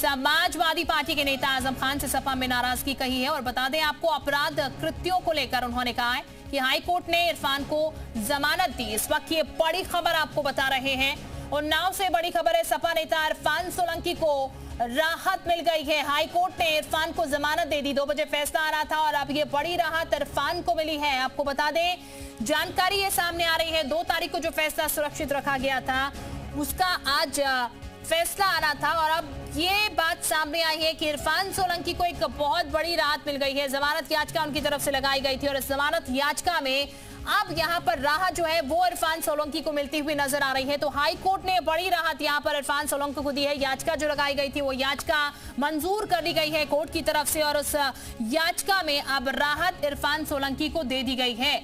Samajwadi party के नेता आजम खान से सपा में नाराजगी कही है और बता दें आपको अपराध कृत्यों को लेकर उन्होंने कहा है कि हाईकोर्ट ने इरफान को जमानत दी। इस वक्त ये बड़ी खबर आपको बता रहे हैं। उन्नाव से बड़ी खबर है, सपा नेता इरफान सोलंकी को राहत मिल गई है। हाईकोर्ट ने इरफान को जमानत दे दी। 2 बजे फैसला आ रहा था और अब ये बड़ी राहत इरफान को मिली है। आपको बता दें जानकारी ये सामने आ रही है, 2 तारीख को जो फैसला सुरक्षित रखा गया था उसका आज फैसला आना था और अब ये बात सामने आई है कि इरफान सोलंकी को एक बहुत बड़ी राहत मिल गई है। जमानत याचिका उनकी तरफ से लगाई गई थी और इस जमानत याचिका में अब यहां पर राहत जो है वो इरफान सोलंकी को मिलती हुई नजर आ रही है। तो हाई कोर्ट ने बड़ी राहत यहां पर इरफान सोलंकी को दी है। याचिका जो लगाई गई थी वो याचिका मंजूर कर ली गई है कोर्ट की तरफ से और उस याचिका में अब राहत इरफान सोलंकी को दे दी गई है।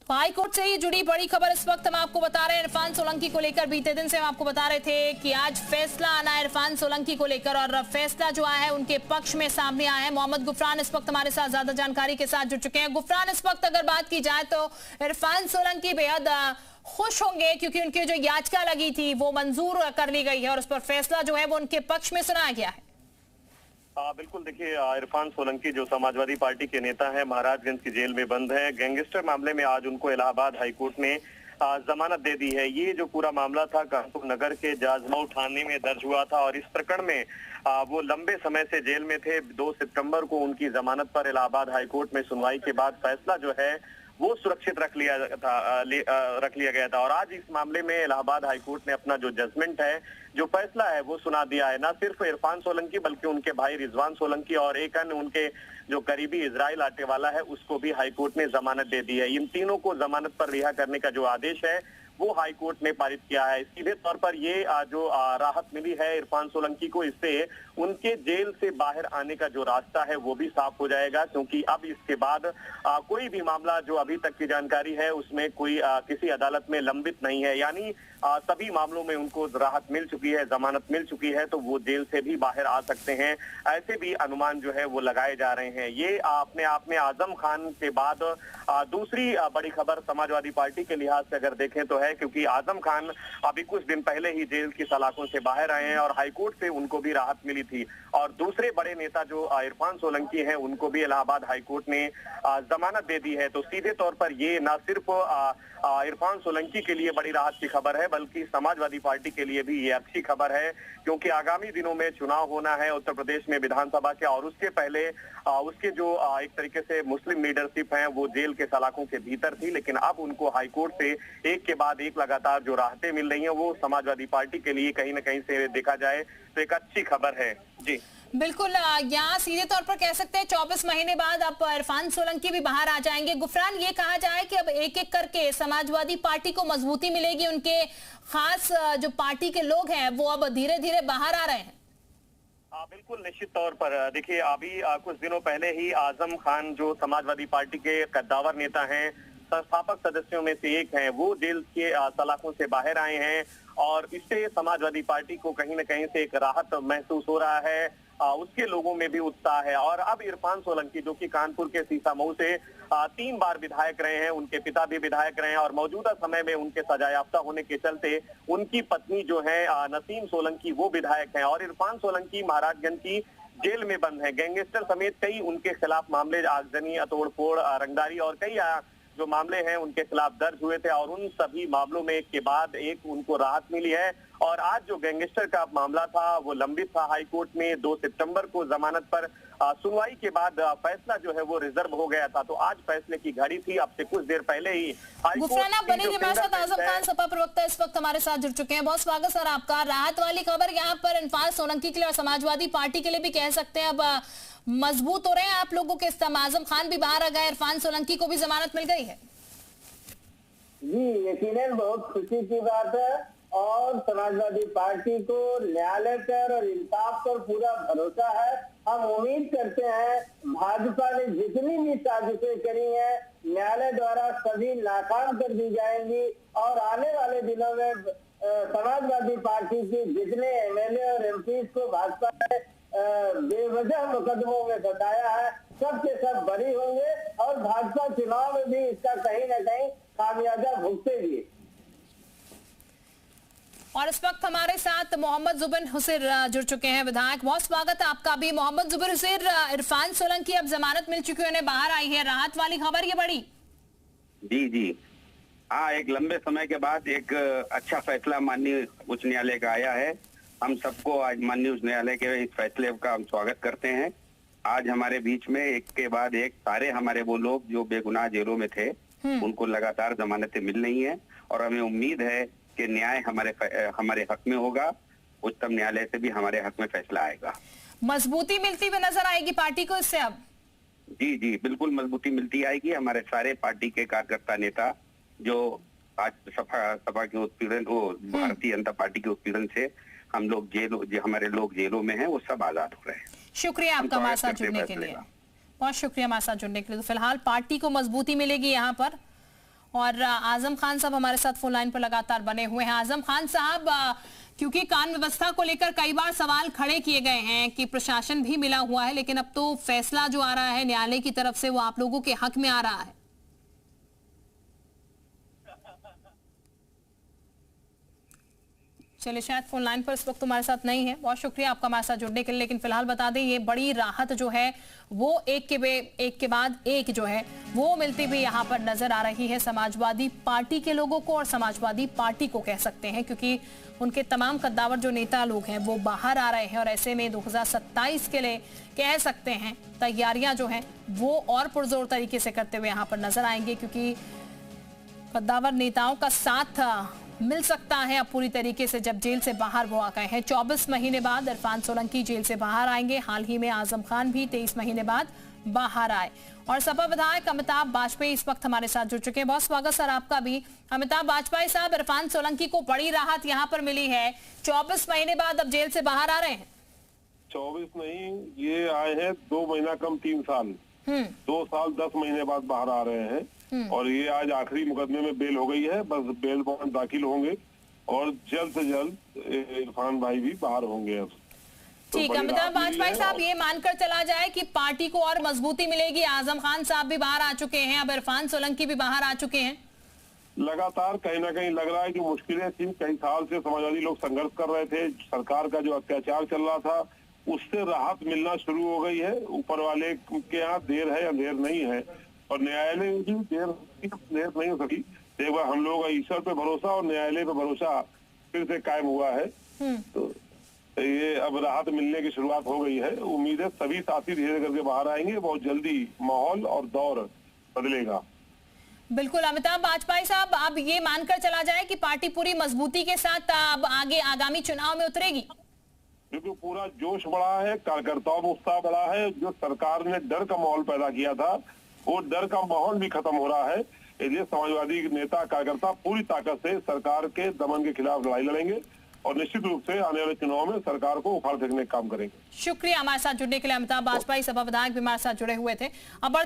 हाई कोर्ट से ही जुड़ी बड़ी खबर इस वक्त हम आपको बता रहे हैं इरफान सोलंकी को लेकर। बीते दिन से हम आपको बता रहे थे कि आज फैसला आना है इरफान सोलंकी को लेकर और फैसला जो आया है उनके पक्ष में सामने आया है। मोहम्मद गुफरान इस वक्त हमारे साथ ज्यादा जानकारी के साथ जुड़ चुके हैं। गुफरान, इस वक्त अगर बात की जाए तो इरफान सोलंकी बेहद खुश होंगे क्योंकि उनकी जो याचिका लगी थी वो मंजूर कर ली गई है और उस पर फैसला जो है वो उनके पक्ष में सुनाया गया है। बिल्कुल, देखिए इरफान सोलंकी जो समाजवादी पार्टी के नेता हैं, महाराजगंज की जेल में बंद है। गैंगस्टर मामले में आज उनको इलाहाबाद हाईकोर्ट ने जमानत दे दी है। ये जो पूरा मामला था कानपुर नगर के जाजमऊ थाने में दर्ज हुआ था और इस प्रकरण में वो लंबे समय से जेल में थे। 2 सितंबर को उनकी जमानत पर इलाहाबाद हाईकोर्ट में सुनवाई के बाद फैसला जो है वो सुरक्षित रख लिया गया था और आज इस मामले में इलाहाबाद हाईकोर्ट ने अपना जो जजमेंट है, जो फैसला है वो सुना दिया है। ना सिर्फ इरफान सोलंकी बल्कि उनके भाई रिजवान सोलंकी और एक अन्य उनके जो करीबी इजराइल आटेवाला है उसको भी हाईकोर्ट ने जमानत दे दी है। इन तीनों को जमानत पर रिहा करने का जो आदेश है वो हाईकोर्ट ने पारित किया है। सीधे तौर पर ये जो राहत मिली है इरफान सोलंकी को, इससे उनके जेल से बाहर आने का जो रास्ता है वो भी साफ हो जाएगा क्योंकि अब इसके बाद कोई भी मामला जो अभी तक की जानकारी है उसमें कोई किसी अदालत में लंबित नहीं है। यानी सभी मामलों में उनको राहत मिल चुकी है, जमानत मिल चुकी है, तो वो जेल से भी बाहर आ सकते हैं। ऐसे भी अनुमान जो है वो लगाए जा रहे हैं। ये अपने आप में आजम खान के बाद दूसरी बड़ी खबर समाजवादी पार्टी के लिहाज से अगर देखें तो है, क्योंकि आजम खान अभी कुछ दिन पहले ही जेल की सलाखों से बाहर आए हैं और हाईकोर्ट से उनको भी राहत मिली थी और दूसरे बड़े नेता जो इरफान सोलंकी हैं उनको भी इलाहाबाद हाईकोर्ट ने जमानत दे दी है। तो सीधे तौर पर ये न सिर्फ इरफान सोलंकी के लिए बड़ी राहत की खबर है बल्कि समाजवादी पार्टी के लिए भी ये अच्छी खबर है क्योंकि आगामी दिनों में चुनाव होना है उत्तर प्रदेश में विधानसभा के और उसके पहले उसके जो एक तरीके से मुस्लिम लीडरशिप है वो जेल के सलाखों के भीतर थी, लेकिन अब उनको हाईकोर्ट से एक के बाद एक लगातार जो राहतें मिल रही हैं वो समाजवादी पार्टी के लिए कहीं ना कहीं से देखा जाए तो एक अच्छी खबर है। जी बिल्कुल, यहाँ सीधे तौर पर कह सकते हैं 24 महीने बाद अब इरफान सोलंकी भी बाहर आ जाएंगे। गुफरान, ये कहा जाए कि अब एक एक करके समाजवादी पार्टी को मजबूती मिलेगी, उनके खास जो पार्टी के लोग हैं वो अब धीरे धीरे बाहर आ रहे हैं। बिल्कुल, निश्चित तौर पर देखिए अभी कुछ दिनों पहले ही आजम खान जो समाजवादी पार्टी के कद्दावर नेता हैं, संस्थापक सदस्यों में से एक हैं, वो जेल के सलाखों से बाहर आए हैं और इससे समाजवादी पार्टी को कहीं ना कहीं से एक राहत महसूस हो रहा है। उसके लोगों में भी उत्साह है और अब इरफान सोलंकी जो कि कानपुर के सीसामऊ से 3 बार विधायक रहे हैं, उनके पिता भी विधायक रहे हैं और मौजूदा समय में उनके सजायाफ्ता होने के चलते उनकी पत्नी जो है नसीम सोलंकी वो विधायक हैं और इरफान सोलंकी महाराजगंज की जेल में बंद है। गैंगस्टर समेत कई उनके खिलाफ मामले, आगजनी, तोड़फोड़, रंगदारी और कई जो मामले हैं उनके खिलाफ दर्ज हुए थे और उन सभी मामलों में एक के बाद एक उनको राहत मिली है और आज जो गैंगस्टर का मामला था वो लंबित था हाईकोर्ट में। 2 सितंबर को जमानत पर सुनवाई के बाद फैसला जो है वो रिजर्व हो गया था, तो आज फैसले की घड़ी थी। अब से कुछ देर पहले ही गुफरान बने हमारे साथ आजम खान सपा प्रवक्ता इस वक्त हमारे साथ जुड़ चुके हैं। बहुत स्वागत सर आपका। राहत वाली खबर यहाँ पर इरफान सोलंकी के लिए और समाजवादी पार्टी के लिए भी कह सकते हैं अब मजबूत हो रहे हैं आप लोगों के इस्तेम। आजम खान भी बाहर आ गए, इरफान सोलंकी को भी जमानत मिल गई है। जी यकीनन बहुत खुशी की बात है और समाजवादी पार्टी को न्यायालय पर और इंसाफ पर पूरा भरोसा है। हम उम्मीद करते हैं भाजपा ने जितनी भी साजिशें करी हैं न्यायालय द्वारा सभी नाकाम कर दी जाएंगी और आने वाले दिनों में समाजवादी पार्टी के जितने एमएलए और एमपी को भाजपा ने बेवजह मुकदमों में बताया है सब के सब बरी होंगे और भाजपा चुनाव में भी इसका कहीं न कहीं खामियाजा भुगतेगी। और इस वक्त हमारे साथ मोहम्मद जुबिन हुसैन जुड़ चुके हैं, विधायक। बहुत स्वागत है आपका भी। मोहम्मद जुबिन हुसैन, इरफान सोलंकी अब जमानत मिल चुकी है, उन्हें बाहर आई है, राहत वाली खबर ये बड़ी। जी हाँ, एक लंबे समय के बाद एक अच्छा फैसला माननीय उच्च न्यायालय का आया है। हम सबको आज माननीय उच्च न्यायालय के इस फैसले का हम स्वागत करते हैं। आज हमारे बीच में एक के बाद एक सारे हमारे वो लोग जो बेगुनाह जेलों में थे उनको लगातार जमानतें मिल रही हैं और हमें उम्मीद है कि न्याय हमारे हक में होगा। उच्चतम न्यायालय से भी हमारे हक में फैसला आएगा। मजबूती मिलती हुई नजर आएगी पार्टी को इससे अब? जी बिल्कुल मजबूती मिलती आएगी। हमारे सारे पार्टी के कार्यकर्ता नेता जो आज सपा के उत्पीड़न भारतीय जनता पार्टी के उत्पीड़न से हम लोग हमारे लोग जेलों में हैं, वो सब आजाद हो रहे हैं। शुक्रिया आपका हमारे साथ जुड़ने के लिए, बहुत शुक्रिया हमारे साथ जुड़ने के लिए। तो फिलहाल पार्टी को मजबूती मिलेगी यहाँ पर। और आजम खान साहब हमारे साथ फोन लाइन पर लगातार बने हुए हैं। आजम खान साहब, क्योंकि कानून व्यवस्था को लेकर कई बार सवाल खड़े किए गए हैं कि प्रशासन भी मिला हुआ है, लेकिन अब तो फैसला जो आ रहा है न्यायालय की तरफ से वो आप लोगों के हक में आ रहा है। चलिए, शायद फोन लाइन पर इस वक्त हमारे साथ नहीं है। बहुत शुक्रिया आपका हमारे साथ जुड़ने के लिए। लेकिन फिलहाल बता दें, ये बड़ी राहत जो है वो एक के बाद एक जो है वो मिलती हुई यहाँ पर नजर आ रही है समाजवादी पार्टी के लोगों को, और समाजवादी पार्टी को कह सकते हैं, क्योंकि उनके तमाम कद्दावर जो नेता लोग हैं वो बाहर आ रहे हैं। और ऐसे में 2027 के लिए कह सकते हैं तैयारियां जो हैं वो और पुरजोर तरीके से करते हुए यहाँ पर नजर आएंगे, क्योंकि कद्दावर नेताओं का साथ मिल सकता है अब पूरी तरीके से जब जेल से बाहर वो आ गए हैं। 24 महीने बाद इरफान सोलंकी जेल से बाहर आएंगे। हाल ही में आजम खान भी 23 महीने बाद बाहर आए। और सपा विधायक अमिताभ वाजपेयी इस वक्त हमारे साथ जुड़ चुके हैं। बहुत स्वागत सर आपका भी। अमिताभ वाजपेयी साहब, इरफान सोलंकी को बड़ी राहत यहाँ पर मिली है। 24 महीने बाद अब जेल से बाहर आ रहे हैं। 24 नहीं, ये आए हैं 2 महीना कम 3 साल, 2 साल 10 महीने बाद बाहर आ रहे हैं। और ये आज आखिरी मुकदमे में बेल हो गई है। बस बेल बॉन्ड दाखिल होंगे और जल्द से जल्द इरफान भाई भी बाहर होंगे। अब ठीक, अमिताभ वाजपेयी साहब, ये मानकर चला जाए कि पार्टी को और मजबूती मिलेगी। आजम खान साहब भी बाहर आ चुके हैं, अब इरफान सोलंकी भी बाहर आ चुके हैं। लगातार कहीं ना कहीं लग रहा है कि मुश्किलें थी। कई साल से समाजवादी लोग संघर्ष कर रहे थे। सरकार का जो अत्याचार चल रहा था उससे राहत मिलना शुरू हो गई है। ऊपर वाले के यहाँ देर है अंधेर नहीं है, और न्यायालय की देर नहीं हो सकी। एक बार हम लोगों का ईश्वर पे भरोसा और न्यायालय पे भरोसा फिर से कायम हुआ है। तो ये अब राहत मिलने की शुरुआत हो गई है। उम्मीद है सभी साथी धीरे करके बाहर आएंगे। बहुत जल्दी माहौल और दौर बदलेगा। बिल्कुल अमिताभ वाजपेयी साहब, अब ये मानकर चला जाए कि पार्टी पूरी मजबूती के साथ अब आगे आगामी चुनाव में उतरेगी। क्योंकि पूरा जोश बढ़ा है, कार्यकर्ताओं में उत्साह बढ़ा है। जो सरकार ने डर का माहौल पैदा किया था वो डर का माहौल भी खत्म हो रहा है। इसलिए समाजवादी नेता कार्यकर्ता पूरी ताकत से सरकार के दमन के खिलाफ लड़ाई लड़ेंगे और निश्चित रूप से आने वाले चुनाव में सरकार को उखाड़ फेंकने का काम करेंगे। शुक्रिया हमारे साथ जुड़ने के लिए। अमिताभ वाजपेयी सपा विधायक भी हमारे साथ जुड़े हुए थे। अब